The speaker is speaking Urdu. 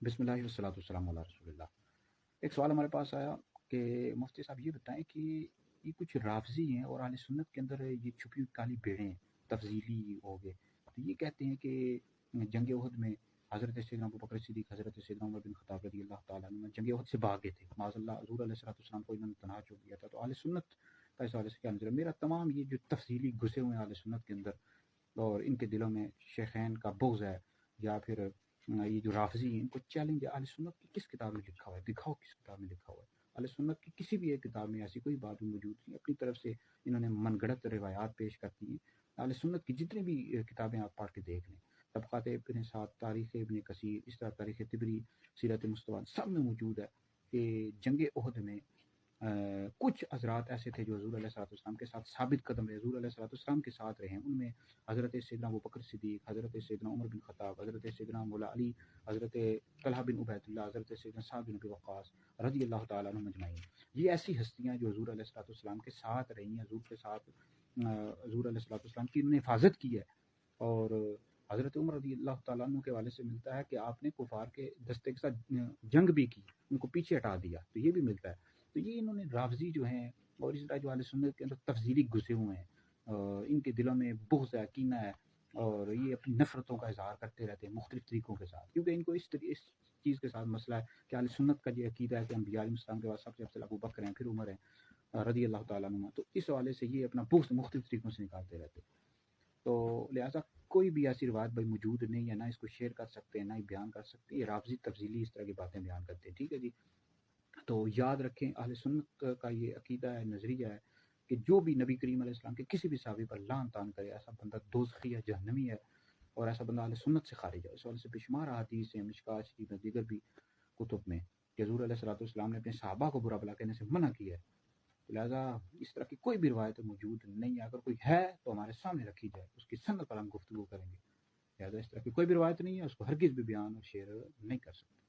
بسم اللہ والصلاۃ والسلام علی رسول اللہ۔ ایک سوال ہمارے پاس آیا کہ مفتی صاحب یہ بتائیں کہ یہ کچھ رافضی ہیں اور اہل سنت کے اندر یہ چھپی ہوئی کالی بھیڑیں ہیں، تفضیلی ہو گئے، تو یہ کہتے ہیں کہ جنگ احد میں حضرت سیدنا ابوبکر صدیق، حضرت سیدنا عمر بن خطاب رضی اللہ تعالیٰ عنہ جنگ احد سے بھاگے تھے، معاذ اللہ حضور علیہ الصلوۃ والسلام کو انہوں نے تنہا چھوڑ دیا تھا۔ تو اہل سنت کا اس حوالے سے کیا نظر ہے؟ میرا تمام یہ جو تفصیلی گھسے ہوئے ہیں اہل سنت کے اندر اور ان کے دلوں میں شیخین کا بغض ہے، یا پھر یہ جو رافضی ہیں ان کو چیلنج ہے، اہل سنت کی کس کتاب میں لکھا ہوا ہے؟ دکھاؤ کس کتاب میں لکھا ہوا ہے۔ اہل سنت کی کسی بھی ایک کتاب میں ایسی کوئی بات موجود نہیں، اپنی طرف سے انہوں نے من گڑت روایات پیش کرتی ہیں۔ اہل سنت کی جتنی بھی کتابیں آپ پڑھ کے دیکھ لیں، طبقات ابن سعد، تاریخ ابن کثیر، اس طرح تاریخ طبری، سیرت مصطفیٰ، سب میں موجود ہے کہ جنگ احد میں کچھ حضرات ایسے تھے جو حضور علیہ الصلوۃ والسلام کے ساتھ ثابت قدم رہے، حضور علیہ الصلوۃ والسلام کے ساتھ رہے ہیں۔ ان میں حضرت سیدنا ابوبکر صدیق، حضرت سیدنا عمر بن خطاب، حضرت سیدنا مولا علی، حضرت طلحہ بن عبید اللہ، حضرت سیدنا سعد بن ابی وقاص رضی اللہ تعالیٰ عنہم اجمعین۔ یہ ایسی ہستیاں جو حضور علیہ الصلوۃ والسلام کے ساتھ رہی ہیں، حضور کے ساتھ حضور علیہ الصلوۃ والسلام کی انہوں نے حفاظت کی ہے۔ اور حضرت عمر رضی اللہ تعالیٰ عنہ کے والے سے ملتا ہے کہ آپ نے کفار کے دستے کے ساتھ جنگ بھی کی، ان کو پیچھے ہٹا دیا، تو یہ بھی ملتا ہے۔ تو یہ انہوں نے رافضی جو ہیں اور اس طرح جو اہل سنت کے اندر تفضیلی گھسے ہوئے ہیں، ان کے دلوں میں بغض ہے، کینہ ہے، اور یہ اپنی نفرتوں کا اظہار کرتے رہتے ہیں مختلف طریقوں کے ساتھ، کیونکہ ان کو اس چیز کے ساتھ مسئلہ ہے کہ اہل سنت کا یہ عقیدہ ہے کہ انبیاء علیہ السلام کے بعد سب سے افضل ابو بکر ہیں، پھر عمر ہیں رضی اللہ تعالیٰ عنہ۔ تو اس حوالے سے یہ اپنا بغض مختلف طریقوں سے نکالتے رہتے ہیں۔ تو لہٰذا کوئی بھی ایسی روایت بھائی موجود نہیں ہے، نہ اس کو شیئر کر سکتے ہیں، نہ ہی بیان کر سکتے ہیں۔ یہ رافضی تفضیلی اس طرح کی باتیں بیان کرتے ہیں، ٹھیک ہے جی۔ تو یاد رکھیں اہل سنت کا یہ عقیدہ ہے، نظریہ ہے کہ جو بھی نبی کریم علیہ السلام کے کسی بھی صحابی پر لعن طعن کرے، ایسا بندہ دوزخی ہے، جہنمی ہے، اور ایسا بندہ اہل سنت سے خارج ہے۔ اس والے سے بے شمار احادیث ہیں مشکوٰۃ شریف میں، دیگر بھی کتب میں، کہ حضور علیہ الصلوۃ والسلام نے اپنے صحابہ کو برا بھلا کہنے سے منع کیا ہے۔ لہٰذا اس طرح کی کوئی بھی روایت موجود نہیں ہے، اگر کوئی ہے تو ہمارے سامنے رکھی جائے، اس کی سند پر ہم گفتگو کریں گے۔ لہٰذا اس طرح کی کوئی بھی روایت نہیں ہے، اس کو ہرگز بھی بیان اور شیئر نہیں کر سکتے۔